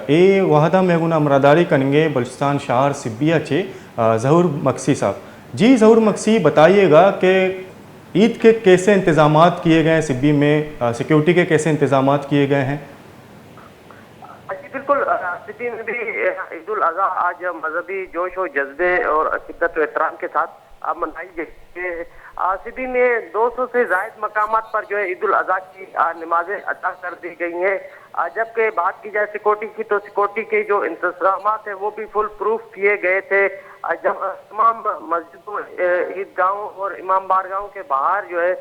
ए वहदा मेगुना अमरादारी करेंगे बलूचिस्तान शहर सिब्बिया चे ज़हूर मक्सी साहब। जी ज़हूर मक्सी, बताइएगा कि ईद के कैसे इंतज़ामात किए गए हैं सिब्बी में, सिक्योरिटी के कैसे इंतज़ामात किए गए हैं? जी बिल्कुल, सिटी में भी ईद उल अज़हा आज मजहबी जोश और जज्बे और शिद्दत और एहतराम के साथ मनाई गई। सिटी में 200 से ज़ायद मकामात पर जो है ईद उल अज़हा की नमाजें अदा कर दी गई हैं। जबकि बात की जाए सिक्योरिटी की, तो सिक्योरिटी के जो इंतजामात है वो भी फुल प्रूफ किए गए थे। जब तमाम मस्जिदों, ईदगाहों और इमाम बारगाहों के बाहर जो है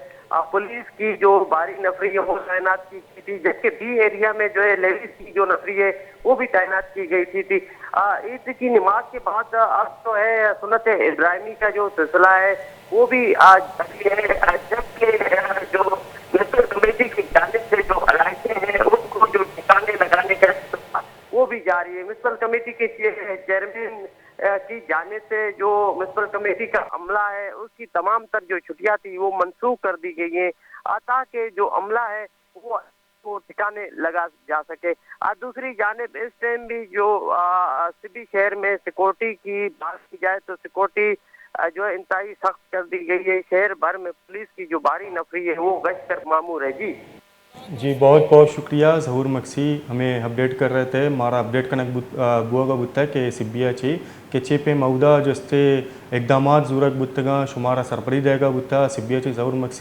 पुलिस की जो बारी नफरी है वो तैनात की गई थी, जबकि बी एरिया में जो है लेडीज की जो नफरी है वो भी तैनात की गई थी। ईद की नमाज के बाद अब तो है सुन्नत इब्राहिमी का जो सिलसिला है वो भी आज जारी है। जबकि जो म्युनिसिपल कमेटी की जानिब से जो अलाइटें हैं उनको जो ठिकाने लगाने का वो भी जारी है। म्युनिसिपल कमेटी के चेयरमैन की जाने से जो म्युनिसिपल कमेटी का अमला है उसकी तमाम तर जो छुट्टियां थी वो मनसूख कर दी गई हैं, ताकि जो अमला है वो ठिकाने लगा जा सके। दूसरी जानिब इस टाइम भी जो सिटी शहर में सिक्योरिटी की बात की जाए तो सिक्योरिटी जो है इंतहाई सख्त कर दी गई है। शहर भर में पुलिस की जो बारी नफरी है वो गश्त कर मामूर है। जी जी बहुत बहुत शुक्रिया ज़हूर मक्सी, हमें अपडेट कर रहे थे। हमारा अपडेट कनक बुआ का बुत्ता है कि सिब्बिया ची कि चे पे मऊदा जस्ते इकदामात ज़रूरत बुत्तगा शुमारा सरपरी देगा बुत्ता सिब्बिया ची ज़हूर मक्सी।